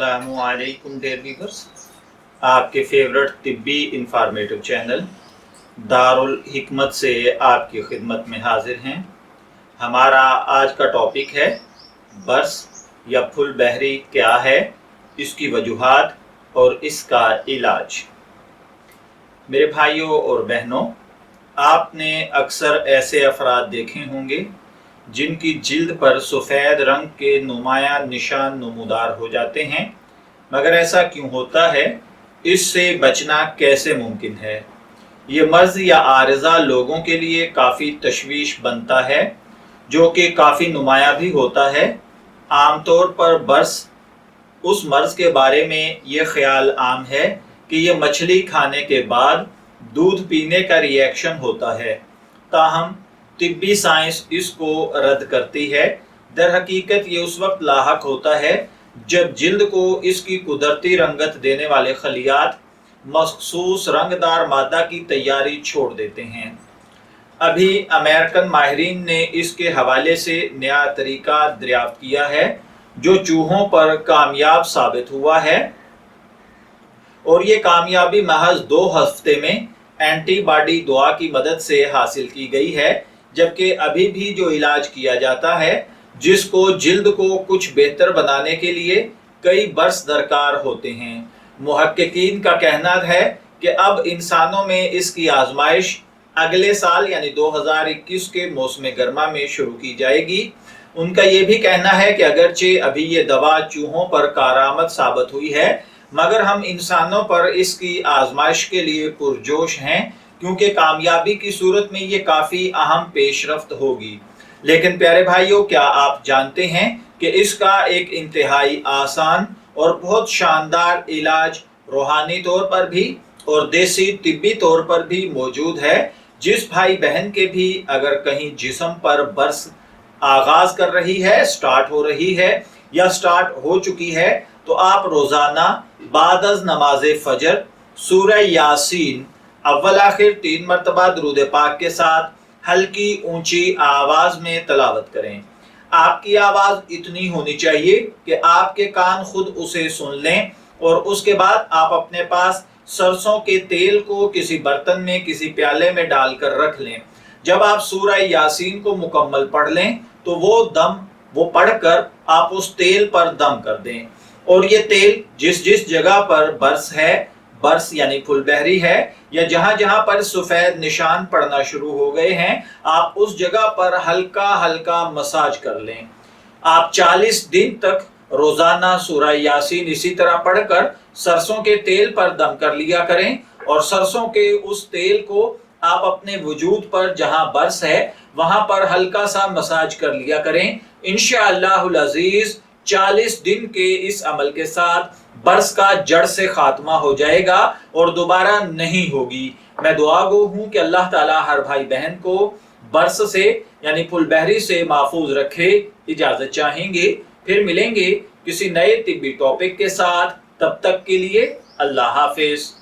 अस्सलामुअलैकुम dear viewers, आपके favourite तिब्बी informative channel Darul हिकमत से आपकी खिदमत में हाजिर हैं। हमारा आज का टॉपिक है बर्स या फुल बहरी क्या है, इसकी वजूहात और इसका इलाज। मेरे भाइयों और बहनों, आपने अक्सर ऐसे अफराद देखे होंगे जिनकी जिल्द पर सफ़ेद रंग के नुमाया निशान नमूदार हो जाते हैं, मगर ऐसा क्यों होता है? इससे बचना कैसे मुमकिन है? ये मर्ज़ या आर्ज़ा लोगों के लिए काफ़ी तशवीश बनता है, जो कि काफ़ी नुमाया भी होता है। आमतौर पर बर्स उस मर्ज़ के बारे में ये ख्याल आम है कि ये मछली खाने के बाद दूध पीने का रिएक्शन होता है, ताहम तिब्बी साइंस इसको रद्द करती है। दर हकीकत ये उस वक्त लाहक होता है जब जिल्द को इसकी कुदरती रंगत देने वाले खलियात मखसूस रंगदार मादा की तैयारी छोड़ देते हैं। अभी अमेरिकन माहिरीन ने इसके हवाले से नया तरीका दरियाफ्त किया है जो चूहों पर कामयाब साबित हुआ है, और ये कामयाबी महज 2 हफ्ते में एंटीबॉडी दवा की मदद से हासिल की गई है। जबकि अभी भी जो इलाज किया जाता है, जिसको जिल्द को कुछ बेहतर बनाने के लिए कई बरस दरकार होते हैं। मुहक्किकीन का कहना है कि अब इंसानों में इसकी आजमाइश अगले साल यानी 2021 के मौसम गर्मा में शुरू की जाएगी। उनका ये भी कहना है कि अगरचे अभी ये दवा चूहों पर कारामद साबित हुई है, मगर हम इंसानों पर इसकी आजमाइश के लिए पुरजोश हैं, क्योंकि कामयाबी की सूरत में ये काफ़ी अहम पेशरफ्त होगी। लेकिन प्यारे भाइयों, क्या आप जानते हैं कि इसका एक इंतहाई आसान और बहुत शानदार इलाज रूहानी तौर पर भी और देसी तिब्बी तौर पर भी मौजूद है। जिस भाई बहन के भी अगर कहीं जिस्म पर बर्स आगाज कर रही है, स्टार्ट हो रही है या स्टार्ट हो चुकी है, तो आप रोज़ाना बाद अज़ नमाज फजर सूरह यासीन अव्वल आखिर 3 मरतबा दुरूद पाक के साथ हल्की ऊंची आवाज में तलावत करें। आपकी आवाज इतनी होनी चाहिए कि आपके कान खुद उसे सुन लें, और उसके बाद आप अपने पास सरसों के तेल को किसी बर्तन में किसी प्याले में डालकर रख लें। जब आप सूरह यासीन को मुकम्मल पढ़ लें तो वो पढ़कर आप उस तेल पर दम कर दें, और ये तेल जिस जिस जगह पर बर्स यानी फुल बहरी है या जहां जहां पर सफेद निशान पड़ना शुरू हो गए हैं, आप उस जगह पर हल्का हल्का मसाज कर लें। आप 40 दिन तक रोजाना सूरह यासीन इसी तरह पढ़कर सरसों के तेल पर दम कर लिया करें, और सरसों के उस तेल को आप अपने वजूद पर जहां बर्स है वहां पर हल्का सा मसाज कर लिया करें। इंशाअल्लाहुल अजीज 40 दिन के इस अमल के साथ बर्स का जड़ से खात्मा हो जाएगा और दोबारा नहीं होगी। मैं दुआगो हूं कि अल्लाह ताला हर भाई बहन को बर्स से यानी फुल बहरी से महफूज रखे। इजाजत चाहेंगे, फिर मिलेंगे किसी नए तिब्बी टॉपिक के साथ। तब तक के लिए अल्लाह हाफिज।